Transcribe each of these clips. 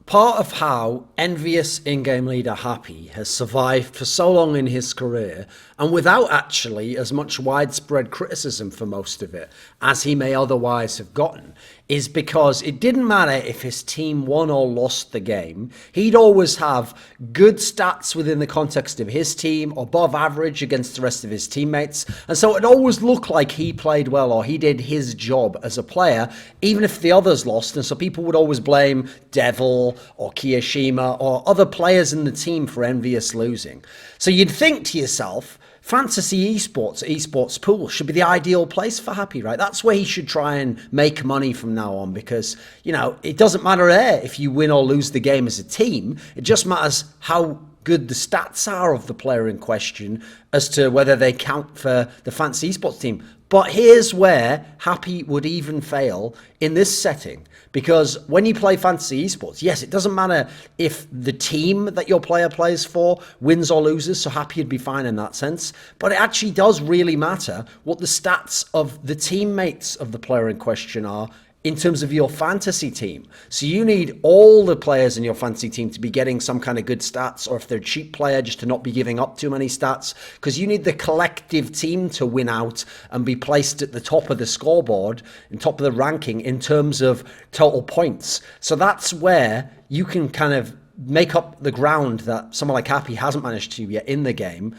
part of how envious in-game leader Happy has survived for so long in his career, and without actually as much widespread criticism for most of it as he may otherwise have gotten, is because it didn't matter if his team won or lost the game. He'd always have good stats within the context of his team, above average against the rest of his teammates. And so it always looked like he played well or he did his job as a player, even if the others lost. And so people would always blame Devil or Kiyoshima or other players in the team for envious losing. So you'd think to yourself, fantasy esports pool should be the ideal place for Happy, right? That's where he should try and make money from now on, because, you know, it doesn't matter there if you win or lose the game as a team. It just matters how good the stats are of the player in question as to whether they count for the fantasy esports team. But here's where Happy would even fail in this setting. Because when you play fantasy esports, yes, it doesn't matter if the team that your player plays for wins or loses, so Happy would be fine in that sense. But it actually does really matter what the stats of the teammates of the player in question are in terms of your fantasy team. So you need all the players in your fantasy team to be getting some kind of good stats, or if they're a cheap player, just to not be giving up too many stats, because you need the collective team to win out and be placed at the top of the scoreboard and top of the ranking in terms of total points. So that's where you can kind of make up the ground that someone like Happy hasn't managed to yet in the game,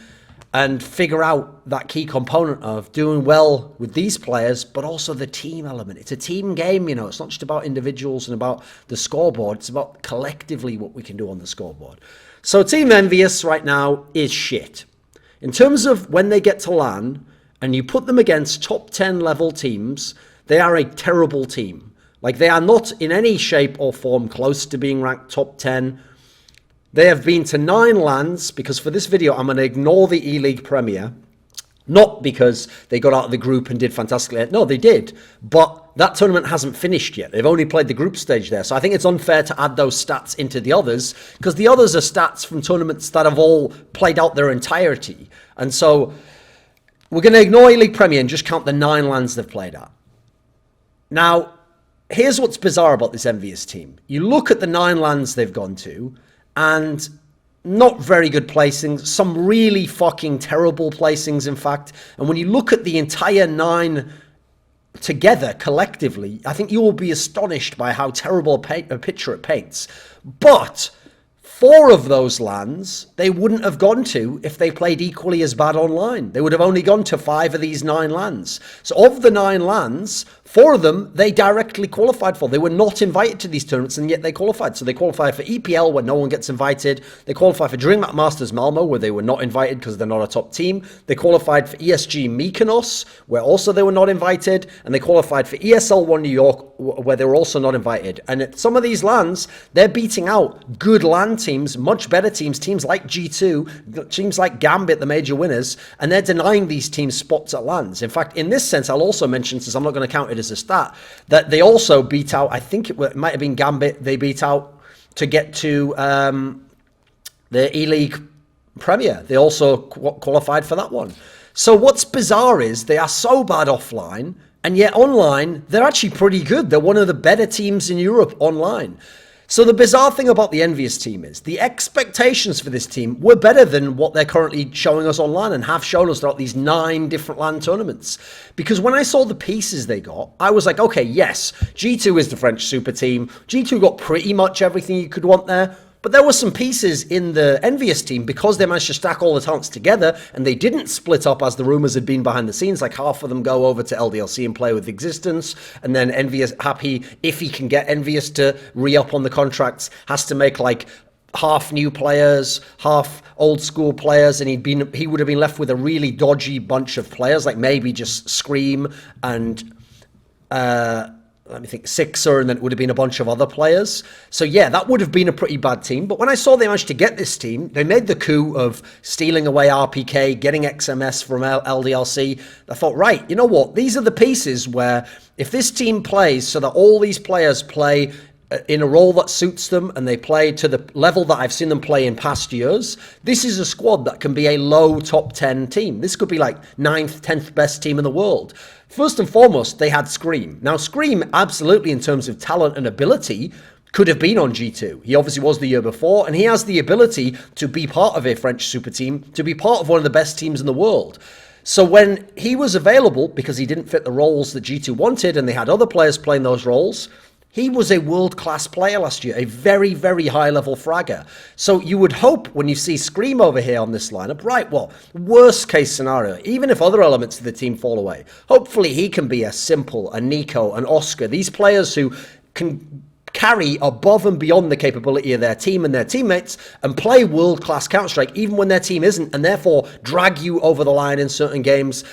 and figure out that key component of doing well with these players, but also the team element. It's a team game, you know. It's not just about individuals and about the scoreboard. It's about collectively what we can do on the scoreboard. So Team EnvyUs right now is shit. In terms of when they get to LAN and you put them against top 10 level teams, they are a terrible team. Like, they are not in any shape or form close to being ranked top 10. They have been to 9 LANs, because for this video, I'm going to ignore the E-League Premier. Not because they got out of the group and did fantastically. No, they did. But that tournament hasn't finished yet. They've only played the group stage there. So I think it's unfair to add those stats into the others, because the others are stats from tournaments that have all played out their entirety. And so we're going to ignore E-League Premier and just count the 9 LANs they've played at. Now, here's what's bizarre about this EnvyUs team. You look at the 9 LANs they've gone to, and not very good placings, some really fucking terrible placings, in fact. And when you look at the entire 9 together, collectively, I think you will be astonished by how terrible a picture it paints. But 4 of those LANs they wouldn't have gone to if they played equally as bad online. They would have only gone to 5 of these 9 LANs. So of the 9 LANs, 4 of them they directly qualified for. They were not invited to these tournaments, and yet they qualified. So they qualified for EPL, where no one gets invited. They qualified for DreamHack Masters Malmo, where they were not invited because they're not a top team. They qualified for ESG Mykonos, where also they were not invited. And they qualified for ESL1 New York, where they were also not invited. And at some of these LANs, they're beating out good LAN teams, much better teams, teams like G2, teams like Gambit, the major winners, and they're denying these teams spots at LANs. In fact, in this sense, I'll also mention, since I'm not going to count it as a stat, that they also beat out, I think it might have been Gambit, they beat out to get to the E-League Premier. They also qualified for that one. So what's bizarre is they are so bad offline, and yet online, they're actually pretty good. They're one of the better teams in Europe online. So the bizarre thing about the EnvyUs team is the expectations for this team were better than what they're currently showing us online and have shown us throughout these 9 different LAN tournaments. Because when I saw the pieces they got, I was like, okay, yes, G2 is the French super team. G2 got pretty much everything you could want there. But there were some pieces in the EnvyUs team, because they managed to stack all the talents together and they didn't split up as the rumors had been behind the scenes. Like, half of them go over to LDLC and play with Existence, and then EnvyUs, Happy, if he can get EnvyUs to re-up on the contracts, has to make like half new players, half old school players, and he would have been left with a really dodgy bunch of players, like maybe just Scream and let me think, Sixer, and then it would have been a bunch of other players. So yeah, that would have been a pretty bad team. But when I saw they managed to get this team, they made the coup of stealing away RPK, getting XMS from LDLC. I thought, right, you know what? These are the pieces where if this team plays so that all these players play in a role that suits them and they play to the level that I've seen them play in past years, this is a squad that can be a low top 10 team. This could be like 9th, 10th best team in the world. First and foremost, they had Scream. Now, Scream, absolutely, in terms of talent and ability, could have been on G2. He obviously was the year before, and he has the ability to be part of a French super team, to be part of one of the best teams in the world. So when he was available, because he didn't fit the roles that G2 wanted, and they had other players playing those roles, he was a world-class player last year, a very, very high-level fragger. So you would hope when you see Scream over here on this lineup, right, well, worst-case scenario, even if other elements of the team fall away, hopefully he can be a Simple, a Nico, an Oscar, these players who can carry above and beyond the capability of their team and their teammates and play world-class Counter-Strike even when their team isn't, and therefore drag you over the line in certain games,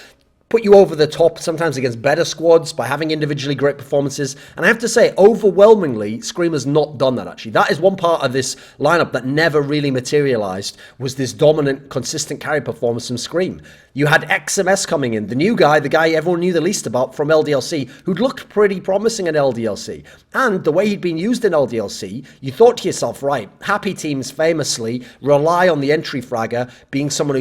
put you over the top, sometimes against better squads by having individually great performances. And I have to say, overwhelmingly, Scream has not done that, actually. That is one part of this lineup that never really materialized, was this dominant, consistent carry performance from Scream. You had XMS coming in, the new guy, the guy everyone knew the least about from LDLC, who'd looked pretty promising in LDLC. And the way he'd been used in LDLC, you thought to yourself, right, Happy teams famously rely on the entry fragger being someone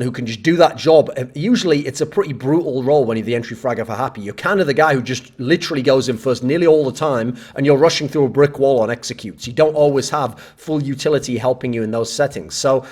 who can just do that job. Usually it's a pretty brutal role when you're the entry fragger for Happy. You're kind of the guy who just literally goes in first nearly all the time, and you're rushing through a brick wall on executes. You don't always have full utility helping you in those settings. So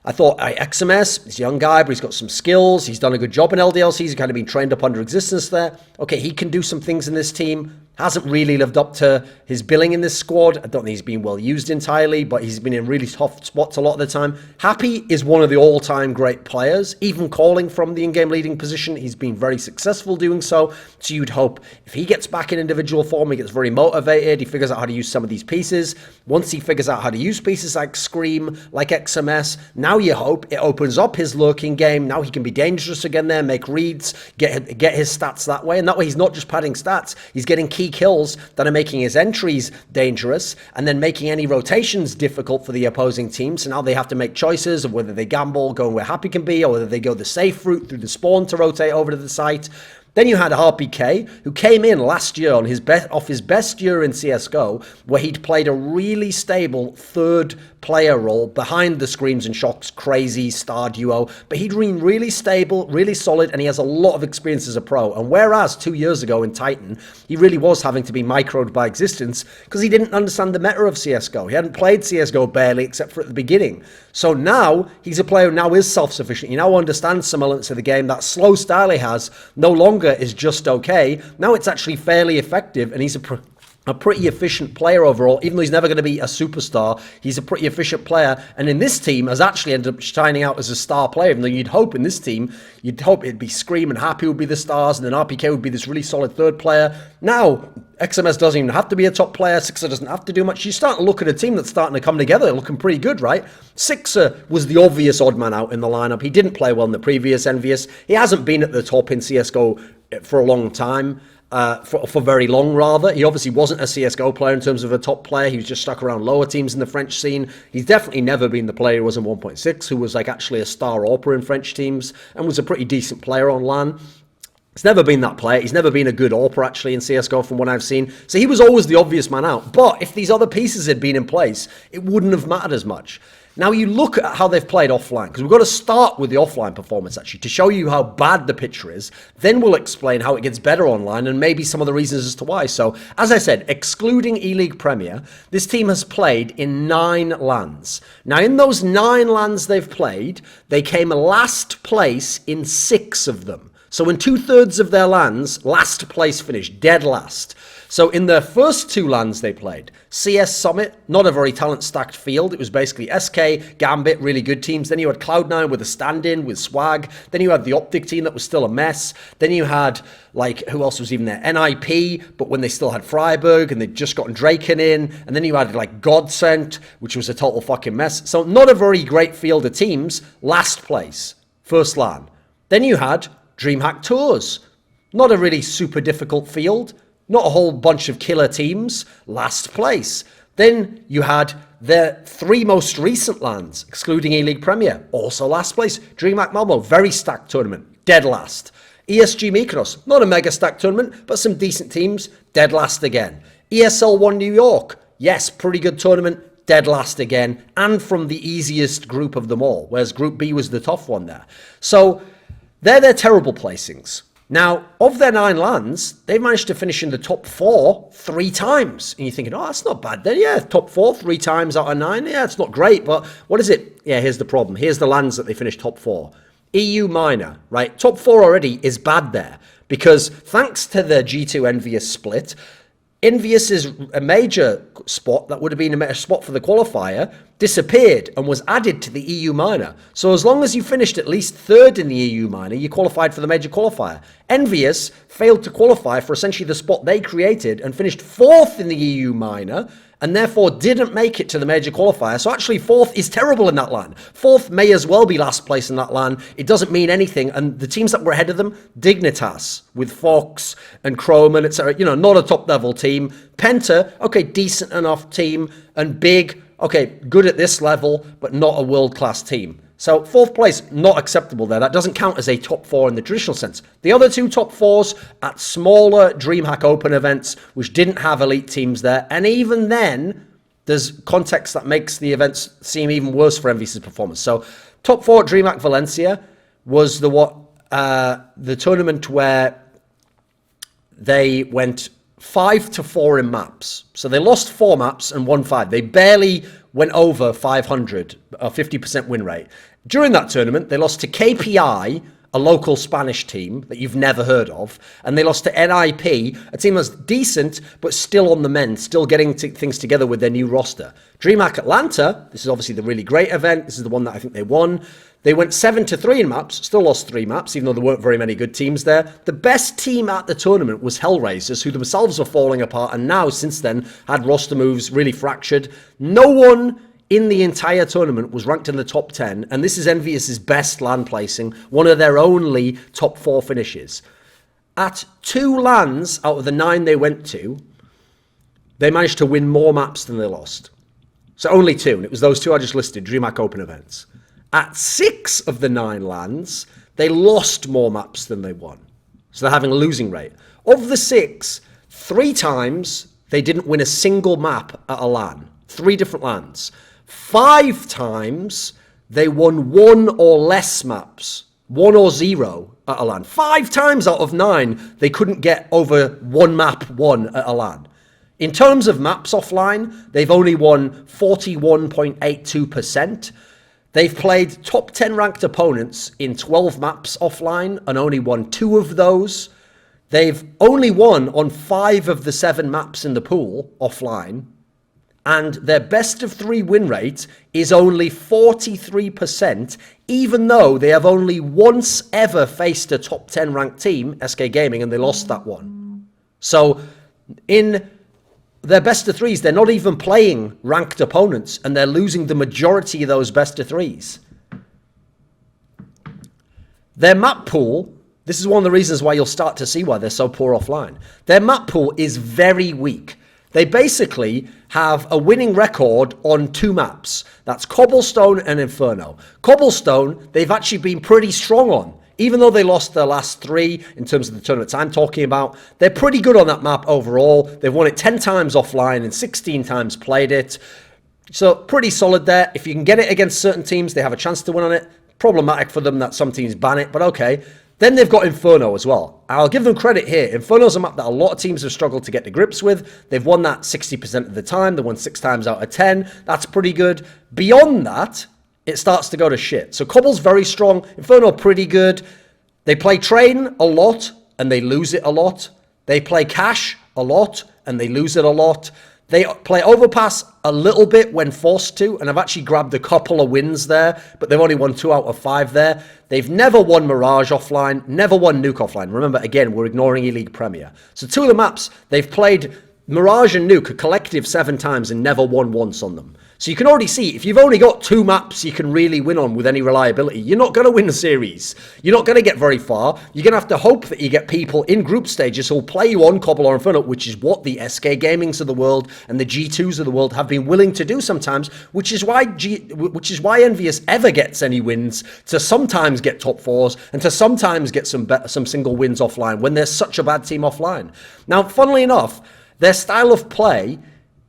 I thought, XMS, he's a young guy, but he's got some skills. He's done a good job in LDLC. He's kind of been trained up under existence there. Okay, he can do some things in this team. Hasn't really lived up to his billing in this squad. I don't think he's been well used entirely, but he's been in really tough spots a lot of the time. Happy is one of the all-time great players. Even calling from the in-game leading position, he's been very successful doing so. So you'd hope if he gets back in individual form, he gets very motivated, he figures out how to use some of these pieces. Once he figures out how to use pieces like Scream, like XMS, now you hope it opens up his lurking game. Now he can be dangerous again there, make reads, get his stats that way. And that way he's not just padding stats, he's getting key kills that are making his entries dangerous and then making any rotations difficult for the opposing team. So now they have to make choices of whether they gamble going where Happy can be or whether they go the safe route through the spawn to rotate over to the site. Then you had RPK, who came in last year on off his best year in CSGO, where he'd played a really stable third player role behind the Screams and Shocks crazy star duo, but he'd been really stable, really solid, and he has a lot of experience as a pro. And whereas 2 years ago in Titan, he really was having to be microed by existence because he didn't understand the meta of CSGO. He hadn't played CSGO barely except for at the beginning. So now he's a player who now is self-sufficient. He now understands some elements of the game. That slow style he has no longer is just okay. Now it's actually fairly effective, and he's a pretty efficient player overall. Even though he's never going to be a superstar, he's a pretty efficient player, and in this team has actually ended up shining out as a star player. Even though you'd hope in this team, you'd hope it'd be Scream and Happy would be the stars, and then RPK would be this really solid third player. Now XMS doesn't even have to be a top player. Sixer doesn't have to do much. You start to look at a team that's starting to come together, looking pretty good, right? Sixer was the obvious odd man out in the lineup. He didn't play well in the previous Envious. He hasn't been at the top in CSGO for a long time. For very long, rather. He obviously wasn't a CSGO player in terms of a top player. He was just stuck around lower teams in the French scene. He's definitely never been the player who was in 1.6, who was like actually a star AWPer in French teams and was a pretty decent player on LAN. He's never been that player. He's never been a good AWPer, actually, in CSGO from what I've seen. So he was always the obvious man out. But if these other pieces had been in place, it wouldn't have mattered as much. Now you look at how they've played offline, because we've got to start with the offline performance, actually, to show you how bad the picture is. Then we'll explain how it gets better online and maybe some of the reasons as to why. So, as I said, excluding E-League Premier, this team has played in 9 LANs. Now, in those 9 LANs they've played, they came last place in 6 of them. So in 2/3 of their LANs, last place finished, dead last. So in their first 2 LANs they played, CS Summit, not a very talent-stacked field. It was basically SK, Gambit, really good teams. Then you had Cloud9 with a stand-in, with Swag. Then you had the Optic team that was still a mess. Then you had, like, who else was even there? NIP, but when they still had Freiburg, and they'd just gotten Draken in. And then you had, like, Godsent, which was a total fucking mess. So not a very great field of teams. Last place, first LAN. Then you had DreamHack Tours. Not a really super difficult field. Not a whole bunch of killer teams. Last place. Then you had their 3 most recent LANs, excluding E-League Premier. Also last place. DreamHack Malmo, very stacked tournament. Dead last. ESG Mykonos, not a mega stacked tournament, but some decent teams. Dead last again. ESL 1 New York. Yes, pretty good tournament. Dead last again. And from the easiest group of them all. Whereas Group B was the tough one there. So they're their terrible placings. Now, of their 9 lands, they've managed to finish in the top 4 3 times. And you're thinking, oh, that's not bad then. Yeah, top 4 3 times out of 9. Yeah, it's not great, but what is it? Yeah, here's the problem. Here's the lands that they finished top 4. EU Minor, right? Top 4 already is bad there because thanks to the G2 Envious split, Envious is a major spot that would have been a spot for the qualifier, disappeared and was added to the EU Minor. So as long as you finished at least 3rd in the EU Minor, you qualified for the major qualifier. Envious failed to qualify for essentially the spot they created and finished 4th in the EU Minor, and therefore didn't make it to the major qualifier. So actually 4th is terrible in that LAN. 4th may as well be last place in that LAN. It doesn't mean anything. And the teams that were ahead of them, Dignitas with Fox and Chrome and etc. You know, not a top level team. Penta, okay, decent enough team. And Big, okay, good at this level, but not a world-class team. So 4th place, not acceptable there. That doesn't count as a top 4 in the traditional sense. The other 2 top 4s at smaller DreamHack Open events, which didn't have elite teams there. And even then, there's context that makes the events seem even worse for Envies' performance. So top 4 at DreamHack Valencia was the tournament where they went 5-4 in maps. So they lost 4 maps and won 5. They barely went over 500, a 50% win rate. During that tournament, they lost to KPI, a local Spanish team that you've never heard of, and they lost to NIP, a team that's decent, but still on the mend, still getting things together with their new roster. DreamHack Atlanta, this is obviously the really great event. This is the one that I think they won. They went 7-3 in maps, still lost 3 maps, even though there weren't very many good teams there. The best team at the tournament was Hellraisers, who themselves were falling apart, and now, since then, had roster moves really fractured. No one in the entire tournament was ranked in the top 10, and this is Envious' best LAN placing, one of their only top 4 finishes. At 2 LANs out of the 9 they went to, they managed to win more maps than they lost. So only 2, and it was those 2 I just listed, DreamHack Open events. At 6 of the 9 LANs, they lost more maps than they won. So they're having a losing rate. Of the 6, 3 times they didn't win a single map at a LAN. 3 different LANs. 5 times they won 1 or less maps. 1 or 0 at a LAN. 5 times out of 9 they couldn't get over 1 map won at a LAN. In terms of maps offline, they've only won 41.82%. They've played top 10 ranked opponents in 12 maps offline and only won 2 of those. They've only won on 5 of the 7 maps in the pool offline. And their best of 3 win rate is only 43%, even though they have only once ever faced a top 10 ranked team, SK Gaming, and they lost that one. So in their best of 3s, they're not even playing ranked opponents, and they're losing the majority of those best of 3s. Their map pool, this is one of the reasons why you'll start to see why they're so poor offline. Their map pool is very weak. They basically have a winning record on 2 maps. That's Cobblestone and Inferno. Cobblestone, they've actually been pretty strong on. Even though they lost their last 3 in terms of the tournaments I'm talking about, they're pretty good on that map overall. They've won it 10 times offline and 16 times played it. So pretty solid there. If you can get it against certain teams, they have a chance to win on it. Problematic for them that some teams ban it, but okay. Then they've got Inferno as well. I'll give them credit here. Inferno's a map that a lot of teams have struggled to get to grips with. They've won that 60% of the time. They won 6 times out of 10. That's pretty good. Beyond that, it starts to go to shit. So Cobble's very strong. Inferno pretty good. They play Train a lot and they lose it a lot. They play Cash a lot and they lose it a lot. They play Overpass a little bit when forced to, and I've actually grabbed a couple of wins there, but they've only won 2 out of 5 there. They've never won Mirage offline, never won Nuke offline. Remember, again, we're ignoring E-League Premier. So 2 of the maps, they've played Mirage and Nuke a collective 7 times and never won once on them. So you can already see, if you've only got 2 maps you can really win on with any reliability, you're not going to win the series. You're not going to get very far. You're going to have to hope that you get people in group stages who'll play you on Cobble or Inferno, which is what the SK Gamings of the world and the G2s of the world have been willing to do sometimes, which is why Envious ever gets any wins, to sometimes get top 4s and to sometimes get some single wins offline when they're such a bad team offline. Now, funnily enough, their style of play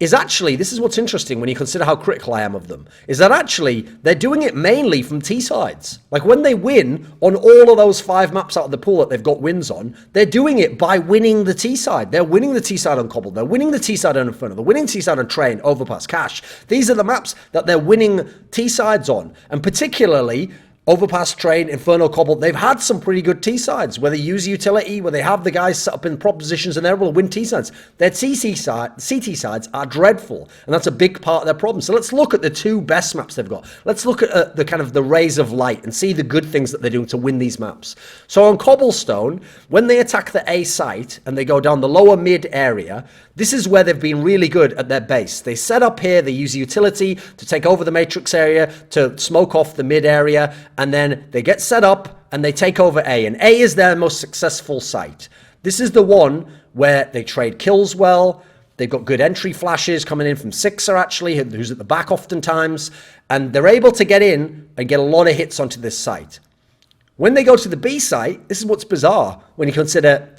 is actually, this is what's interesting when you consider how critical I am of them, is that actually they're doing it mainly from T-sides. Like when they win on all of those 5 maps out of the pool that they've got wins on, they're doing it by winning the T-side. They're winning the T-side on Cobble. They're winning the T-side on Inferno. They're winning T-side on Train, Overpass, Cache. These are the maps that they're winning T-sides on. And particularly Overpass, Train, Inferno, Cobble, they've had some pretty good T-sides where they use utility, where they have the guys set up in prop positions and they're able to win T-sides. Their CT sides are dreadful, and that's a big part of their problem. So let's look at the 2 best maps they've got. Let's look at the kind of the rays of light and see the good things that they're doing to win these maps. So on Cobblestone, when they attack the A site and they go down the lower mid area, this is where they've been really good at their base. They set up here, they use utility to take over the matrix area, to smoke off the mid area, and then they get set up and they take over A. And A is their most successful site. This is the one where they trade kills well. They've got good entry flashes coming in from Sixer, actually, who's at the back oftentimes. And they're able to get in and get a lot of hits onto this site. When they go to the B site, this is what's bizarre when you consider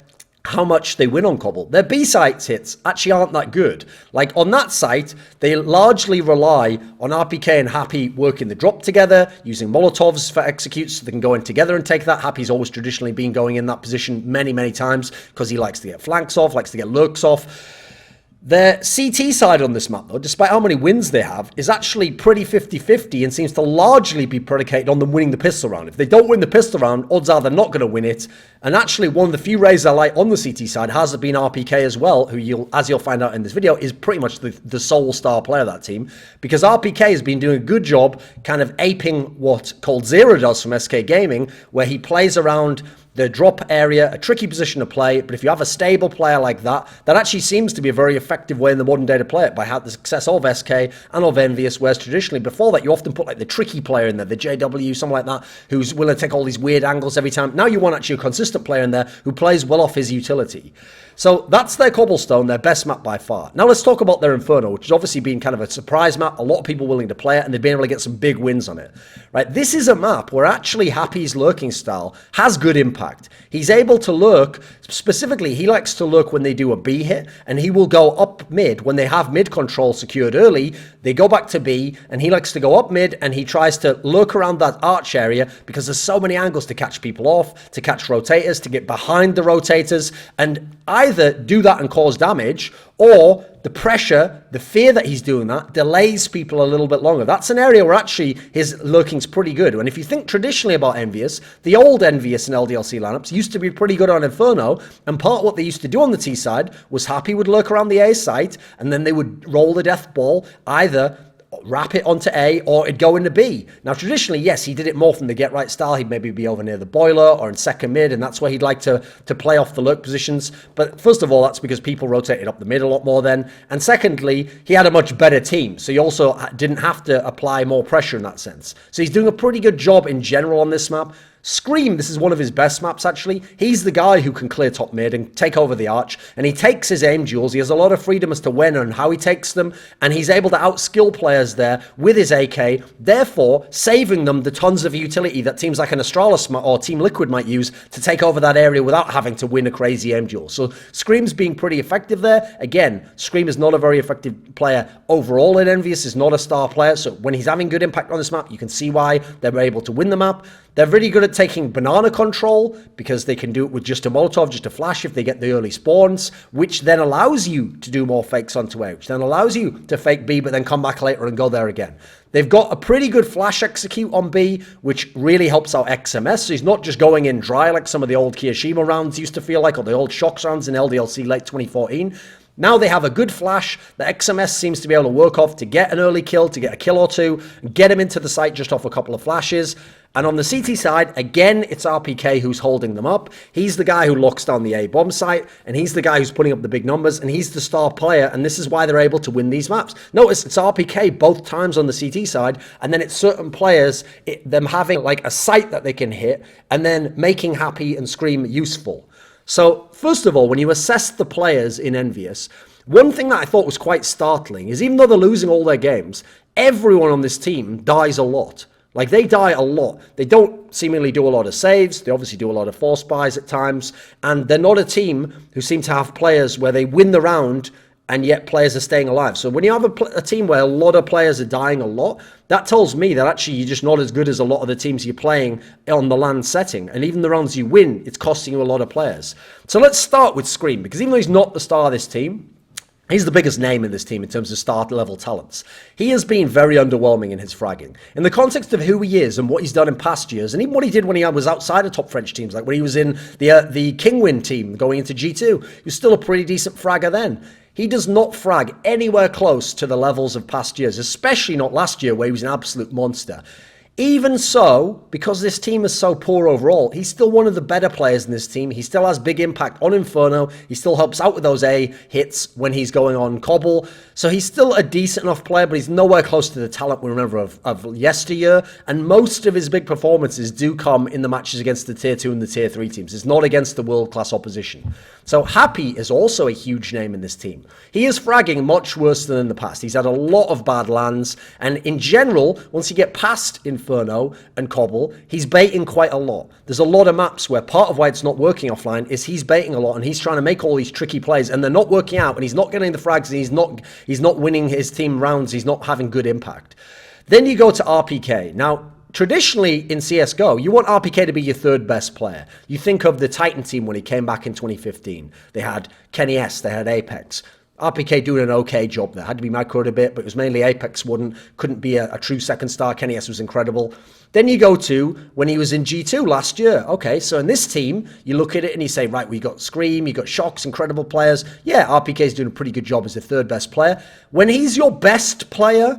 how much they win on Cobble. Their B sites hits actually aren't that good. Like on that site, they largely rely on RPK and Happy working the drop together, using Molotovs for executes so they can go in together and take that. Happy's always traditionally been going in that position many, many times because he likes to get flanks off, likes to get lurks off. Their CT side on this map, though, despite how many wins they have, is actually pretty 50-50 and seems to largely be predicated on them winning the pistol round. If they don't win the pistol round, odds are they're not going to win it. And actually, one of the few rays I like on the CT side has been RPK as well, who as you'll find out in this video, is pretty much the sole star player of that team. Because RPK has been doing a good job kind of aping what Cold Zero does from SK Gaming, where he plays around the drop area, a tricky position to play, but if you have a stable player like that, that actually seems to be a very effective way in the modern day to play it by how the success of SK and of Envious, whereas traditionally before that you often put like the tricky player in there, the JW, something like that, who's willing to take all these weird angles every time. Now you want actually a consistent player in there who plays well off his utility. So that's their Cobblestone, their best map by far. Now let's talk about their Inferno, which has obviously been kind of a surprise map, a lot of people willing to play it, and they've been able to get some big wins on it. Right? This is a map where actually Happy's lurking style has good impact. He's able to lurk, specifically he likes to lurk when they do a B hit, and he will go up mid when they have mid control secured early. They go back to B, and he likes to go up mid, and he tries to lurk around that arch area because there's so many angles to catch people off, to catch rotators, to get behind the rotators, and either do that and cause damage, or the pressure, the fear that he's doing that, delays people a little bit longer. That's an area where actually his lurking's pretty good. And if you think traditionally about Envious, the old Envious and LDLC lineups used to be pretty good on Inferno, and part of what they used to do on the T side was Happy would lurk around the A site, and then they would roll the death ball, either wrap it onto A or it'd go into B. Now traditionally, yes, he did it more from the get right style. He'd maybe be over near the boiler or in second mid, and that's where he'd like to play off the lurk positions. But first of all, that's because people rotated up the mid a lot more then. And secondly, he had a much better team, so he also didn't have to apply more pressure in that sense. So he's doing a pretty good job in general on this map. Scream, this is one of his best maps actually. He's the guy who can clear top mid and take over the arch, and he takes his aim duels. He has a lot of freedom as to when and how he takes them, and he's able to outskill players there with his AK, therefore saving them the tons of utility that teams like an Astralis or Team Liquid might use to take over that area without having to win a crazy aim duel. So Scream's being pretty effective there. Again, Scream is not a very effective player overall in Envious, is not a star player, so when he's having good impact on this map, you can see why they're able to win the map. They're really good at taking banana control because they can do it with just a Molotov, just a flash if they get the early spawns, which then allows you to do more fakes onto A, which then allows you to fake B but then come back later and go there again. They've got a pretty good flash execute on B, which really helps out XMS, so he's not just going in dry like some of the old Kiyoshima rounds used to feel like, or the old Shocks rounds in LDLC late 2014. Now they have a good flash that XMS seems to be able to work off to get an early kill, to get a kill or two, and get him into the site just off a couple of flashes. And on the CT side, again, it's RPK who's holding them up. He's the guy who locks down the A bomb site, and he's the guy who's putting up the big numbers, and he's the star player, and this is why they're able to win these maps. Notice it's RPK both times on the CT side, and then it's certain players, them having like a site that they can hit, and then making Happy and Scream useful. So, first of all, when you assess the players in Envious, one thing that I thought was quite startling is even though they're losing all their games, everyone on this team dies a lot. Like, they die a lot. They don't seemingly do a lot of saves. They obviously do a lot of force buys at times. And they're not a team who seem to have players where they win the round and yet players are staying alive. So when you have a team where a lot of players are dying a lot, that tells me that actually you're just not as good as a lot of the teams you're playing on the LAN setting. And even the rounds you win, it's costing you a lot of players. So let's start with Scream, because even though he's not the star of this team, he's the biggest name in this team in terms of start-level talents. He has been very underwhelming in his fragging. In the context of who he is and what he's done in past years, and even what he did when he was outside of top French teams, like when he was in the Kingwin team going into G2, he was still a pretty decent fragger then. He does not frag anywhere close to the levels of past years, especially not last year where he was an absolute monster. Even so, because this team is so poor overall, he's still one of the better players in this team. He still has big impact on Inferno. He still helps out with those A hits when he's going on Cobble. So he's still a decent enough player, but he's nowhere close to the talent we remember of yesteryear. And most of his big performances do come in the matches against the Tier 2 and the Tier 3 teams. It's not against the world-class opposition. So Happy is also a huge name in this team. He is fragging much worse than in the past. He's had a lot of bad lands, and in general, once you get past Inferno and Cobble, he's baiting quite a lot. There's a lot of maps where part of why it's not working offline is he's baiting a lot, and he's trying to make all these tricky plays, and they're not working out, and he's not getting the frags, and he's not winning his team rounds, he's not having good impact. Then you go to RPK. Now, traditionally in CSGO, you want RPK to be your third best player. You think of the Titan team when he came back in 2015. They had Kenny S, they had Apex. RPK doing an okay job there. Had to be microed a bit, but it was mainly Apex couldn't be a true second star. Kenny S was incredible. Then you go to when he was in G2 last year. Okay, so in this team, you look at it and you say, right, we got Scream, you got Shocks, incredible players. Yeah, RPK's doing a pretty good job as the third best player. When he's your best player,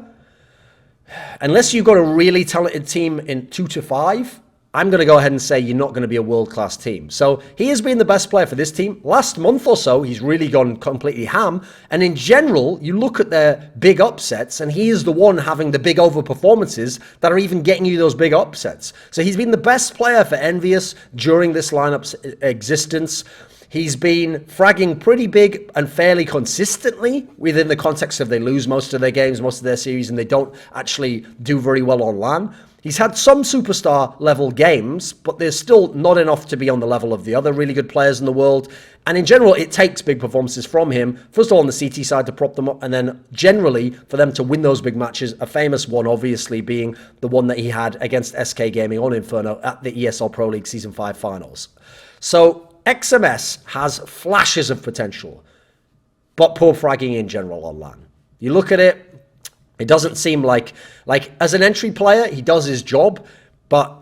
unless you've got a really talented team in 2 to 5, I'm going to go ahead and say you're not going to be a world-class team. So he has been the best player for this team. Last month or so, he's really gone completely ham. And in general, you look at their big upsets, and he is the one having the big overperformances that are even getting you those big upsets. So he's been the best player for EnvyUs during this lineup's existence. He's been fragging pretty big and fairly consistently within the context of they lose most of their games, most of their series, and they don't actually do very well on LAN. He's had some superstar level games, but there's still not enough to be on the level of the other really good players in the world. And in general, it takes big performances from him, first of all on the CT side to prop them up, and then generally for them to win those big matches, a famous one obviously being the one that he had against SK Gaming on Inferno at the ESL Pro League Season 5 finals. So XMS has flashes of potential, but poor fragging in general on LAN. You look at it, it doesn't seem like as an entry player, he does his job, but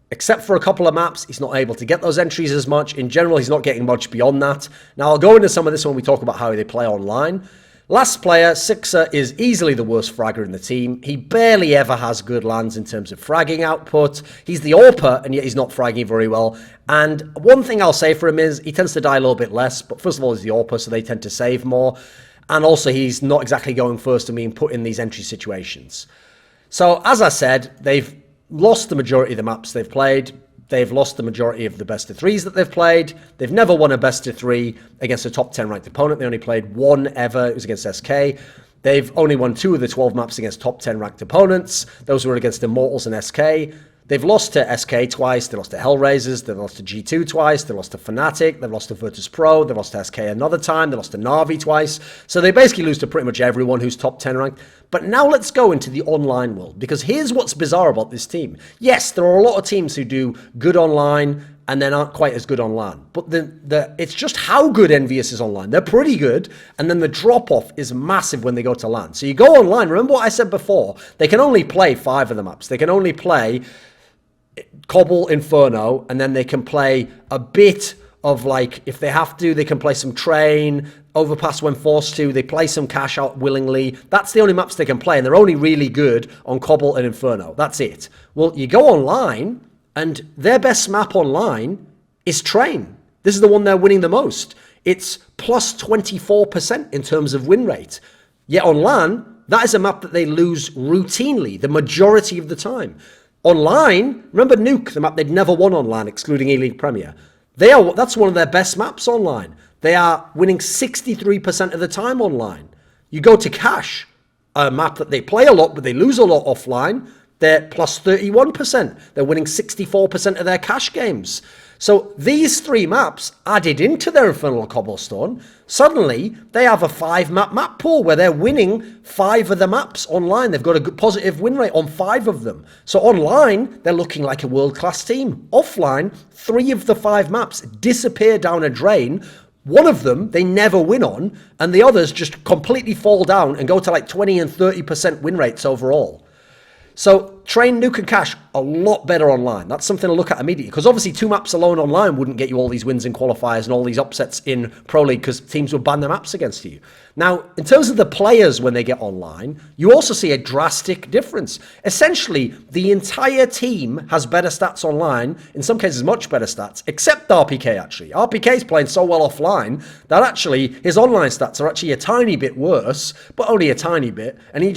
except for a couple of maps, he's not able to get those entries as much. In general, he's not getting much beyond that. Now, I'll go into some of this when we talk about how they play online. Last player, Sixer, is easily the worst fragger in the team. He barely ever has good lands in terms of fragging output. He's the AWPer, and yet he's not fragging very well. And one thing I'll say for him is he tends to die a little bit less, but first of all, he's the AWPer, so they tend to save more. And also, he's not exactly going first and being put in these entry situations. So, as I said, they've lost the majority of the maps they've played. They've lost the majority of the best of threes that they've played. They've never won a best of 3 against a top 10 ranked opponent. They only played one ever. It was against SK. They've only won 2 of the 12 maps against top 10 ranked opponents. Those were against Immortals and SK. They've lost to SK twice, they lost to Hellraisers, they've lost to G2 twice, they lost to Fnatic, they've lost to Virtus Pro, they've lost to SK another time, they lost to Na'Vi twice. So they basically lose to pretty much everyone who's top 10 ranked. But now let's go into the online world, because here's what's bizarre about this team. Yes, there are a lot of teams who do good online and then aren't quite as good on LAN. But it's just how good EnvyUs is online. They're pretty good, and then the drop-off is massive when they go to LAN. So you go online, remember what I said before, they can only play 5 of the maps. They can only play Cobble, Inferno, and then they can play a bit of, like, if they have to, they can play some Train, Overpass when forced to, they play some Cash Out willingly. That's the only maps they can play, and they're only really good on Cobble and Inferno. That's it. Well, you go online, and their best map online is Train. This is the one they're winning the most. It's plus 24% in terms of win rate. Yet on LAN, that is a map that they lose routinely, the majority of the time. Online, remember Nuke, the map they'd never won on LAN, excluding E-League Premier. That's one of their best maps online. They are winning 63% of the time online. You go to Cash, a map that they play a lot, but they lose a lot offline. they're plus 31%. They're winning 64% of their cash games. So these 3 maps added into their Infernal Cobblestone, suddenly they have a 5-map map pool where they're winning 5 of the maps online. They've got a good positive win rate on 5 of them. So online, they're looking like a world-class team. Offline, 3 of the 5 maps disappear down a drain. One of them they never win on, and the others just completely fall down and go to like 20 and 30% win rates overall. So Train, Nuke and Cash, a lot better online. That's something to look at immediately, because obviously 2 maps alone online wouldn't get you all these wins in qualifiers and all these upsets in Pro League, because teams would ban their maps against you. Now, in terms of the players when they get online, you also see a drastic difference. Essentially, the entire team has better stats online, in some cases much better stats, except RPK actually. RPK is playing so well offline that actually his online stats are actually a tiny bit worse, but only a tiny bit, and he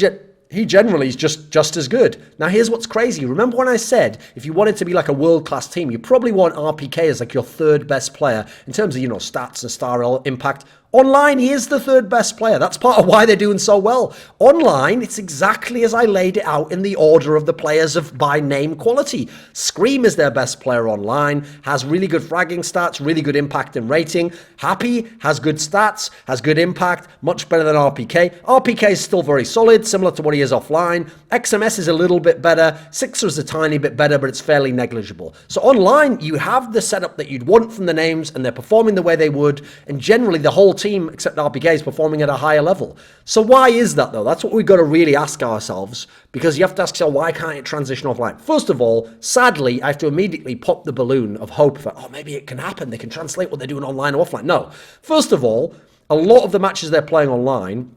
generally is just as good. Now, here's what's crazy. Remember when I said if you wanted to be like a world-class team, you probably want RPK as like your 3rd best player in terms of, stats and star impact. Online, he is the 3rd best player. That's part of why they're doing so well. Online, it's exactly as I laid it out in the order of the players of by name quality. Scream is their best player online, has really good fragging stats, really good impact and rating. Happy has good stats, has good impact, much better than RPK. RPK is still very solid, similar to what he is offline. XMS is a little bit better. Sixer is a tiny bit better, but it's fairly negligible. So online, you have the setup that you'd want from the names, and they're performing the way they would, and generally the whole team, except RPK, is performing at a higher level. So why is that, though? That's what we've got to really ask ourselves, because you have to ask yourself, why can't it transition offline? First of all, sadly, I have to immediately pop the balloon of hope for, maybe it can happen. They can translate what they're doing online or offline. No. First of all, a lot of the matches they're playing online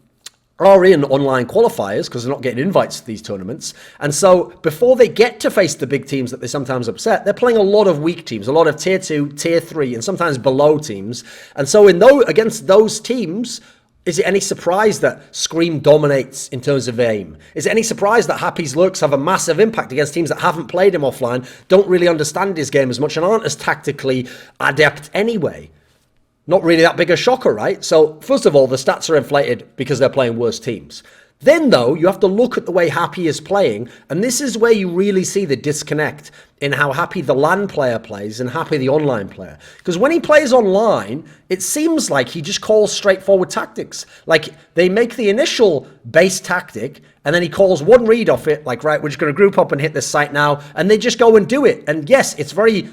are in online qualifiers because they're not getting invites to these tournaments. And so before they get to face the big teams that they sometimes upset, they're playing a lot of weak teams, a lot of tier 2, tier 3, and sometimes below teams. And so against those teams, is it any surprise that Scream dominates in terms of aim? Is it any surprise that Happy's lurks have a massive impact against teams that haven't played him offline, don't really understand his game as much, and aren't as tactically adept anyway? Not really that big a shocker, right? So, first of all, the stats are inflated because they're playing worse teams. Then, though, you have to look at the way Happy is playing, and this is where you really see the disconnect in how Happy the LAN player plays and Happy the online player. Because when he plays online, it seems like he just calls straightforward tactics. Like, they make the initial base tactic, and then he calls one read off it, like, right, we're just going to group up and hit this site now, and they just go and do it. And yes, it's very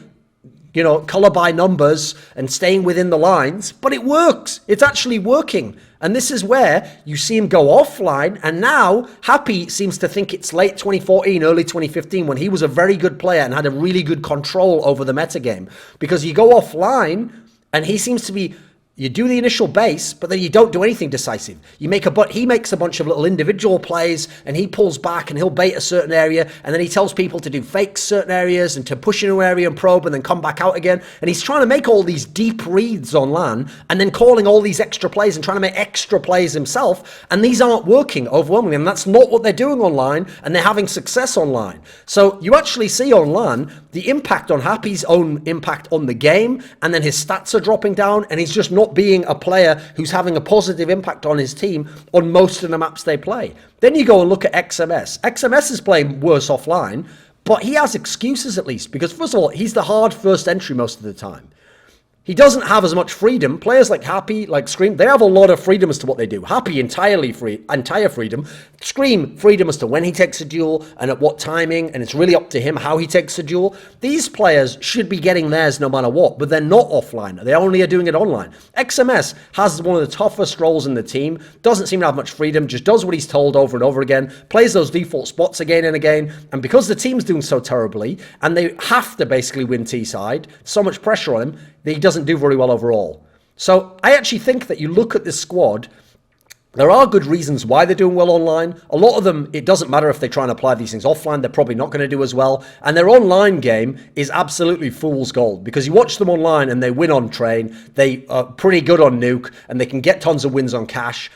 color by numbers and staying within the lines, but it works. It's actually working. And this is where you see him go offline. And now Happy seems to think it's late 2014, early 2015, when he was a very good player and had a really good control over the metagame. Because you go offline and he seems to be, you do the initial base, but then you don't do anything decisive. He makes a bunch of little individual plays, and he pulls back and he'll bait a certain area, and then he tells people to do fakes certain areas and to push in an area and probe and then come back out again. And he's trying to make all these deep reads on LAN and then calling all these extra plays and trying to make extra plays himself. And these aren't working overwhelmingly, and that's not what they're doing online, and they're having success online. So you actually see on LAN the impact on Happy's own impact on the game, and then his stats are dropping down, and he's just not being a player who's having a positive impact on his team on most of the maps they play. Then you go and look at XMS. XMS is playing worse offline, but he has excuses at least, because first of all, he's the hard first entry most of the time. He doesn't have as much freedom. Players like Happy, like Scream, they have a lot of freedom as to what they do. Happy, entire freedom. Scream, freedom as to when he takes a duel and at what timing, and it's really up to him how he takes a duel. These players should be getting theirs no matter what, but they're not offline. They only are doing it online. XMS has one of the toughest roles in the team, doesn't seem to have much freedom, just does what he's told over and over again, plays those default spots again and again, and because the team's doing so terribly, and they have to basically win T-side, so much pressure on him, that he doesn't do very well overall. So I actually think that you look at this squad, there are good reasons why they're doing well online. A lot of them, it doesn't matter if they try and apply these things offline, they're probably not going to do as well. And their online game is absolutely fool's gold, because you watch them online and they win on Train, they are pretty good on Nuke, and they can get tons of wins on Cash.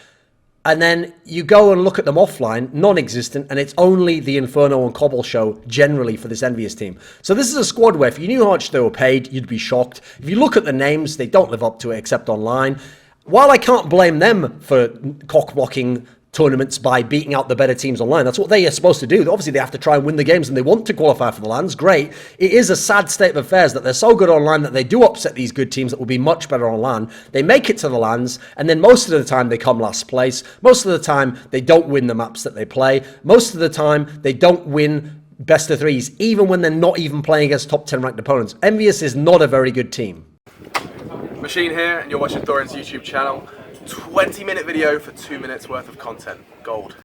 And then you go and look at them offline, non-existent, and it's only the Inferno and Cobble show generally for this Envious team. So this is a squad where if you knew how much they were paid, you'd be shocked. If you look at the names, they don't live up to it except online. While I can't blame them for cock-blocking tournaments by beating out the better teams online. That's what they are supposed to do. Obviously, they have to try and win the games and they want to qualify for the LANs. Great. It is a sad state of affairs that they're so good online that they do upset these good teams that will be much better on LAN. They make it to the LANs, and then most of the time they come last place. Most of the time they don't win the maps that they play. Most of the time they don't win best of threes, even when they're not even playing against top 10 ranked opponents. EnvyUs is not a very good team. Machine here, and you're watching Thorin's YouTube channel. 20-minute video for 2 minutes worth of content. Gold.